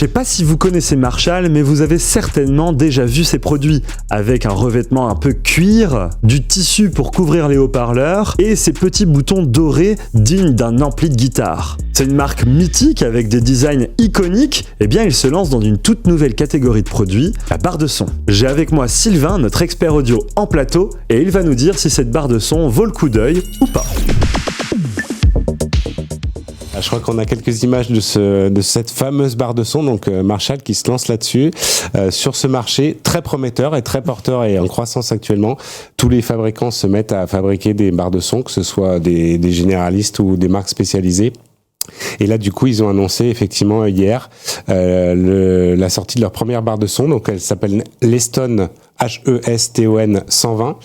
sais pas si vous connaissez Marshall, mais vous avez certainement déjà vu ces produits, avec un revêtement un peu cuir, du tissu pour couvrir les haut-parleurs, et ces petits boutons dorés dignes d'un ampli de guitare. C'est une marque mythique avec des designs iconiques, et bien il se lance dans une toute nouvelle catégorie de produits, la barre de son. J'ai avec moi Sylvain, notre expert audio en plateau, et il va nous dire si cette barre de son vaut le coup d'œil ou pas. Je crois qu'on a quelques images de cette fameuse barre de son, donc Marshall qui se lance là-dessus, sur ce marché très prometteur et très porteur et en croissance actuellement. Tous les fabricants se mettent à fabriquer des barres de son, que ce soit des généralistes ou des marques spécialisées. Et là, du coup, ils ont annoncé effectivement hier la sortie de leur première barre de son. Donc, elle s'appelle l'Eston HESTON 120.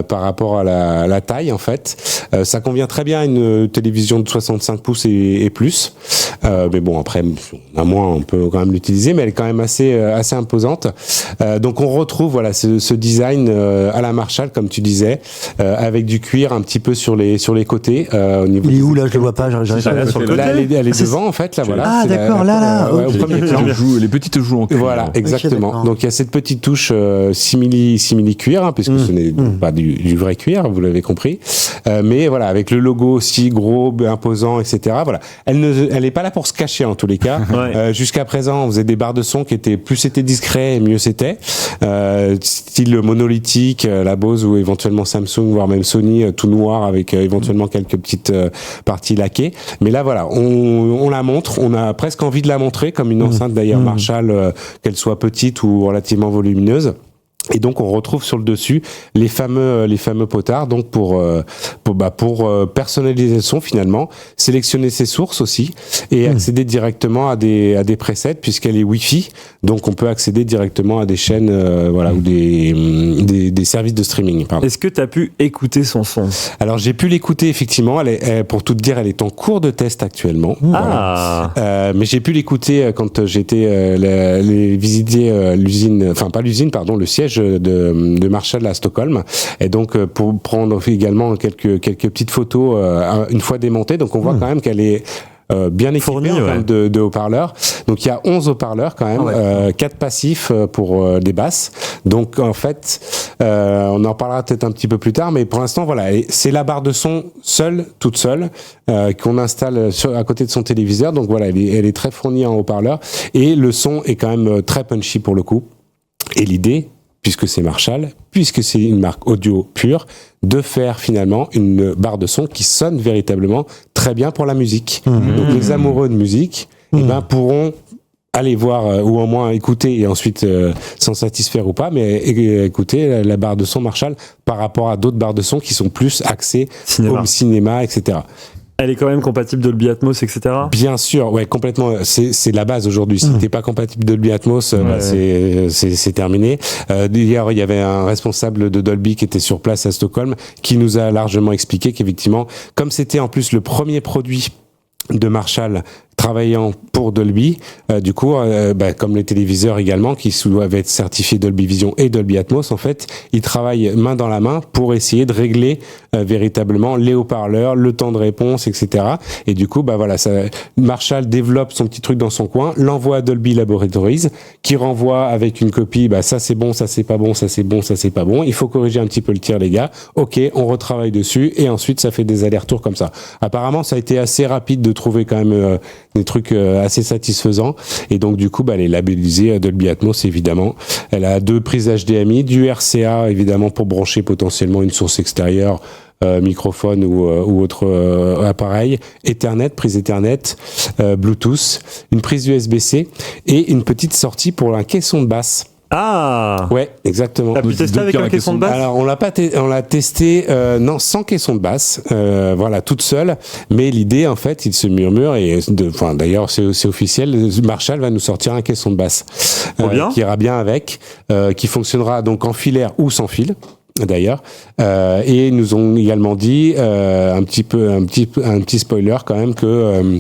Par rapport à la taille en fait, ça convient très bien à une télévision de 65 pouces et plus, mais bon après à moins on peut quand même l'utiliser, mais elle est quand même assez imposante. Donc on retrouve voilà ce design à la Marshall comme tu disais, avec du cuir un petit peu sur les côtés. Au niveau il est où là, je le vois pas, j'arrive pas. Là, sur le côté. Là, elle est devant en fait là voilà. Ah d'accord, là. Ouais, au premier plan. Les petites joues en cuir. Voilà, exactement. Okay, donc il y a cette petite touche simili cuir, hein, puisque ce n'est pas du vrai cuir, vous l'avez compris. Mais voilà, avec le logo aussi gros, imposant, etc. Voilà, elle est pas là pour se cacher en tous les cas. Ouais. Jusqu'à présent, on faisait des barres de son qui étaient plus c'était discret, mieux c'était. Style monolithique, la Bose ou éventuellement Samsung, voire même Sony, tout noir avec éventuellement quelques petites parties laquées. Mais là, voilà, on la montre. On a presque envie de la montrer comme une enceinte d'ailleurs Marshall, qu'elle soit petite ou relativement volumineuse. Et donc on retrouve sur le dessus les fameux potards, donc pour personnaliser le son finalement, sélectionner ses sources aussi et accéder directement à des presets puisqu'elle est Wi-Fi, donc on peut accéder directement à des chaînes ou des services de streaming. Pardon. Est-ce que tu as pu écouter son son? Alors j'ai pu l'écouter effectivement, pour tout te dire, elle est en cours de test actuellement. Ah. Voilà. Mais j'ai pu l'écouter quand j'étais visiter l'usine, enfin pas l'usine, pardon, le siège de Marshall à Stockholm, et donc pour prendre également quelques petites photos une fois démontée, donc on voit quand même qu'elle est bien équipée en termes de haut-parleurs. Donc il y a 11 haut-parleurs quand même, 4 passifs pour des basses. Donc en fait, on en parlera peut-être un petit peu plus tard, mais pour l'instant voilà, c'est la barre de son toute seule, qu'on installe à côté de son téléviseur. Donc voilà, elle est très fournie en haut-parleurs et le son est quand même très punchy pour le coup. Et l'idée, puisque c'est Marshall, puisque c'est une marque audio pure, de faire finalement une barre de son qui sonne véritablement très bien pour la musique. Donc les amoureux de musique pourront aller voir ou au moins écouter et ensuite s'en satisfaire ou pas, mais écouter la barre de son Marshall par rapport à d'autres barres de son qui sont plus axées au cinéma, etc. Elle est quand même compatible Dolby Atmos, etc. Bien sûr, ouais, complètement. C'est la base aujourd'hui. Si t'es pas compatible Dolby Atmos, c'est terminé. D'ailleurs, il y avait un responsable de Dolby qui était sur place à Stockholm, qui nous a largement expliqué qu'effectivement, comme c'était en plus le premier produit de Marshall travaillant pour Dolby, du coup, comme les téléviseurs également, qui doivent être certifiés Dolby Vision et Dolby Atmos, en fait, ils travaillent main dans la main pour essayer de régler véritablement les haut-parleurs, le temps de réponse, etc. Et du coup, Marshall développe son petit truc dans son coin, l'envoie à Dolby Laboratories, qui renvoie avec une copie, ça c'est bon, ça c'est pas bon, ça c'est bon, ça c'est pas bon, il faut corriger un petit peu le tir, les gars. Ok, on retravaille dessus, et ensuite ça fait des allers-retours comme ça. Apparemment, ça a été assez rapide de trouver quand même des trucs assez satisfaisants, et donc du coup elle est labellisée Dolby Atmos évidemment. Elle a 2 prises HDMI, du RCA évidemment pour brancher potentiellement une source extérieure, microphone ou autre appareil, prise Ethernet, Bluetooth, une prise USB-C et une petite sortie pour un caisson de basse. Ah ouais, exactement. T'as pu tester avec un caisson de basse? Alors on l'a testé sans caisson de basse, toute seule. Mais l'idée en fait, il se murmure d'ailleurs c'est officiel, Marshall va nous sortir un caisson de basse qui ira bien avec, qui fonctionnera donc en filaire ou sans fil. D'ailleurs, et ils nous ont également dit un petit spoiler quand même que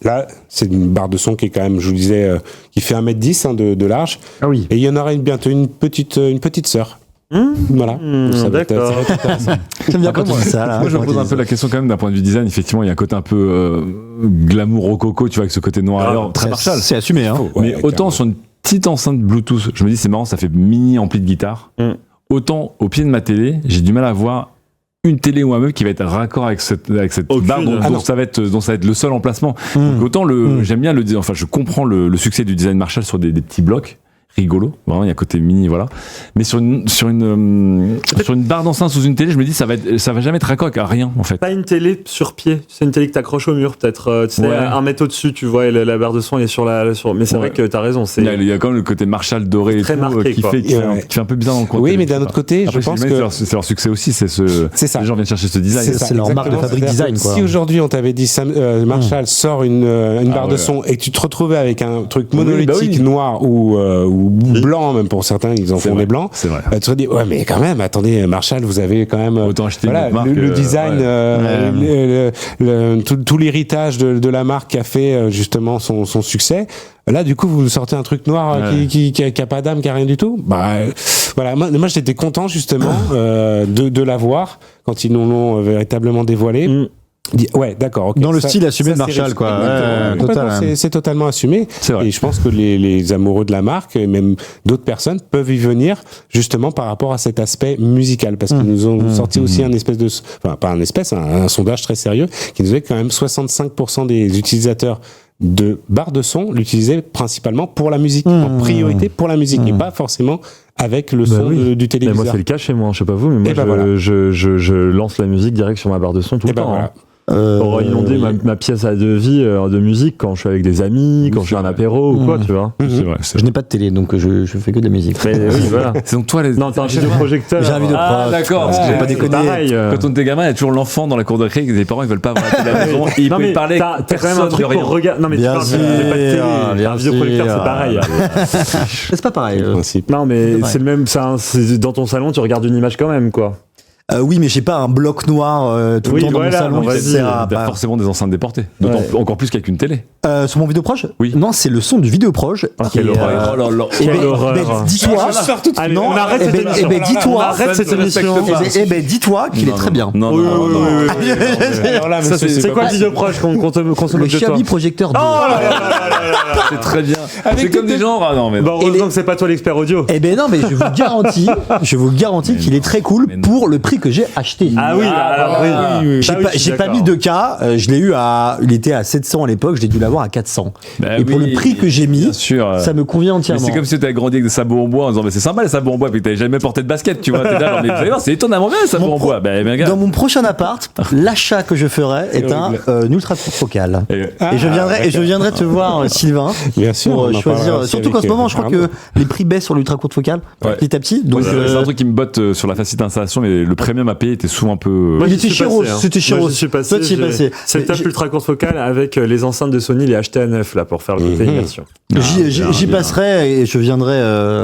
là, c'est une barre de son qui est quand même, je vous disais, qui fait 1m10 de large. Ah oui. Et il y en aura bientôt une petite sœur. Voilà. Donc, ça va être- D'accord. ça va être intéressant. J'aime bien Après, quand tu dis ça. là, moi, je me quand pose tu un dis peu ça. la question quand même d'un point de vue design. Effectivement, il y a un côté un peu glamour rococo, tu vois, avec ce côté noir et or, très Marshall. C'est assumé, hein. Ouais, Mais autant clairement. sur une petite enceinte Bluetooth, je me dis c'est marrant, ça fait mini ampli de guitare. Autant au pied de ma télé, j'ai du mal à voir une télé ou un meuble qui va être raccord avec cette Aucune. barre dont, Ah dont non. ça va être le seul emplacement. Donc autant j'aime bien enfin je comprends le succès du design Marshall sur des petits blocs rigolo, vraiment il y a un côté mini, voilà. Mais sur une barre d'enceinte sous une télé, je me dis ça va jamais être raccord avec rien en fait. Pas une télé sur pied, c'est une télé que t'accroches au mur, peut-être, tu sais, Ouais. 1 mètre au-dessus, tu vois, et la barre de son elle est sur mais c'est vrai Ouais. que t'as raison, c'est. Il y a quand même le côté Marshall doré et Très tout, marqué, qui quoi. fait Ouais. qui fait un peu bizarre dans le coin. Oui, de mais télé, d'un je autre sais pas. côté, Après, je pense j'imagine que c'est leur succès aussi, c'est ça. C'est Les gens viennent chercher ce design. C'est ça, C'est leur marque de exactement. fabrique C'est-à-dire design, que quoi. Si aujourd'hui on t'avait dit Marshall sort une barre de ouais. son et que tu te retrouvais avec un truc Oui, monolithique bah oui. noir ou blanc, même pour certains, ils en C'est font vrai. des blancs, C'est vrai. tu te dis ouais mais quand même, attendez, Marshall, vous avez quand même Autant acheter une voilà, autre marque, le design, ouais. tout l'éhritage de la marque qui a fait justement son succès. Là, du coup, vous nous sortez un truc noir Ouais. qui a pas d'âme, qui a rien du tout. Voilà. Moi, j'étais content justement de l'avoir quand ils nous l'ont véritablement dévoilé. Ouais, d'accord. ok. Dans le Ça- style assumé ça, de c'est Marshall, réussi. quoi. Exactement, Ouais, complètement, total. c'est totalement assumé. C'est vrai. Et je pense que les amoureux de la marque, et même d'autres personnes, peuvent y venir justement par rapport à cet aspect musical, parce qu'ils nous ont sorti aussi un sondage très sérieux qui nous dit que quand même 65% des utilisateurs de barres de son l'utilisaient principalement pour la musique, en priorité pour la musique, et pas forcément avec le son oui. du Mais téléviseur. moi c'est le cas chez moi, je sais pas vous, mais moi Et ben voilà. je lance la musique direct sur ma barre de son tout Et le ben temps. voilà. Hein. Pour inonder ma pièce à deux vies de musique quand je suis avec des amis, quand je suis à un apéro ou quoi, tu vois. C'est vrai. Je n'ai pas de télé, donc je fais que de la musique. Mais oui, voilà. C'est donc toi les. Non, t'as un vidéoprojecteur. J'ai un vidéoprojecteur. Ah d'accord. Parce que J'ai pas c'est déconné. pareil. Quand on était gamin, il y a toujours l'enfant dans la cour de récré que les parents ils veulent pas avoir la télé à la maison. Et ils Non, peuvent mais parler. t'as quand même un truc de rien. pour regarder. Non mais Bien tu parles sûr, pas de télé. bien Un vidéoprojecteur sûr. c'est pareil. C'est pas pareil. Principe. Non mais Ouais. c'est le même. C'est dans ton salon, tu regardes une image quand même quoi. Oui, mais j'ai pas un bloc noir tout Oui, le temps dans mon voilà, salon. non, qui vas-y, sert à- T'as forcément des enceintes déportées. Encore plus qu'avec une télé. Sur mon vidéoproche Oui. Non, c'est le son du vidéoproche. Ah, qui quelle est, horreur. Oh là là. eh Quelle ben, horreur. eh ben, dis-toi. Allez, Non, on arrête eh cette ben, émission. eh ben, dis-toi. On arrête cette Ça ne respecte émission. pas. Eh ben, dis-toi qu'il est très bien. Non, Oui, non, non, oui, non. oui, oui, oui. Alors là, Ça, monsieur, c'est C'est pas quoi le possible. vidéoproche qu'on se Le moque de toi? Xiaomi Projecteur 2. C'est très bien. C'est comme des gens. Ah non, mais Bah non. heureusement que c'est pas toi l'expert audio. Eh ben non, mais je vous garantis qu'il est très cool Mais non. pour le prix que j'ai acheté. Ah oui, alors voilà. oui. J'ai Ah oui, pas, je suis j'ai pas d'accord. mis 2K, je l'ai eu il était à 700 à l'époque, je l'ai dû l'avoir à 400. Bah Et pour oui, le prix que j'ai mis, bien sûr. ça me convient Mais entièrement. c'est comme si tu avais grandi avec des sabots en bois en disant mais c'est sympa les sabots en bois puis que t'avais jamais porté de basket, tu vois. T'es là, genre, mais vous allez voir, c'est étonnamment bien les sabots Mon en pro- bois. Ben gars. Dans mon prochain appart, l'achat que je ferai est un ultra court focal. Et- Et je viendrai te voir, Sylvain, Bien sûr, pour on en parlera choisir. aussi Surtout qu'en avec, ce moment, je crois Arnaud. que les prix baissent sur l'ultra courte focale, Ouais. petit à petit. Donc, Ouais, c'est un truc qui me botte sur la facilité d'installation, mais le premium à payer était souvent un peu. Moi, Il j'y était suis chéros, passé, hein. c'était chéros. Moi, j'y suis passé. Toi, tu y es j'ai- passé. Setup J'ai- ultra courte focale avec les enceintes de Sony, les achetés à neuf là pour faire le côté immersion. J'y passerai et je viendrai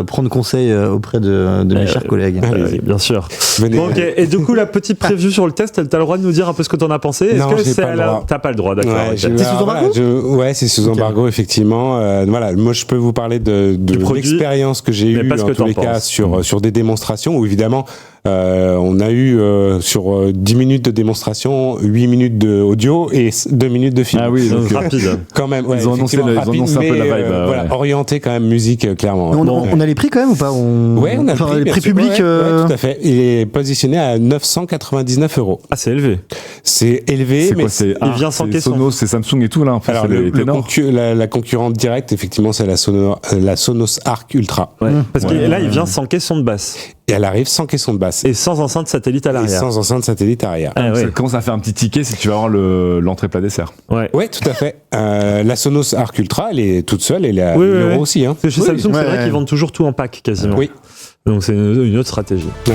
prendre conseil auprès de mes chers collègues. Allez-y. Bien sûr. Venez. Bon, ok. Et du coup, la petite preview sur le test, t'as le droit de nous dire un peu ce que t'en as pensé? Est-ce Non, que j'ai c'est pas le droit. T'as pas le droit, d'accord. Ouais, ok. je- C'est sous alors, embargo ouais, c'est sous embargo, effectivement. Voilà, moi, je peux vous parler de produit, l'expérience que j'ai mais eue, pas ce en que tous t'en les cas, penses. sur des démonstrations où, évidemment, on a eu sur 10 minutes de démonstration, 8 minutes d'audio et 2 minutes de film. Ah oui, Donc, donc, rapide. Quand même, ouais, Ils ont annoncé effectivement, ils ont rapide, annoncé un peu mais, la vibe, voilà, ouais. orienté quand même musique, clairement. On a les prix quand même ou pas Ouais, on a Enfin, le prix, les bien prix sûr. publics. Ouais, tout à fait. Il est positionné à 999 €. Ah, c'est élevé. C'est élevé, c'est mais quoi? C'est il vient sans c'est caisson. Sonos, c'est Samsung et tout là. En plus, alors c'est les ténors. la concurrente directe, effectivement, c'est la Sonos Arc Ultra. Ouais. Parce que Ouais. là, il vient sans caisson de basse Et elle arrive sans caisson de basse et sans enceinte satellite à et l'arrière. sans enceinte satellite arrière. Ah, Ça ouais. commence à faire un petit ticket si tu vas avoir l'entrée plat dessert. Ouais. Ouais, tout à fait. La Sonos Arc Ultra, elle est toute seule, elle est à Oui, 1 oui, euro oui. aussi. Hein. Parce que chez Oui, Samsung, c'est ouais, vrai ouais. qu'ils vendent toujours tout en pack quasiment. Oui. Donc c'est une autre stratégie. Ouais.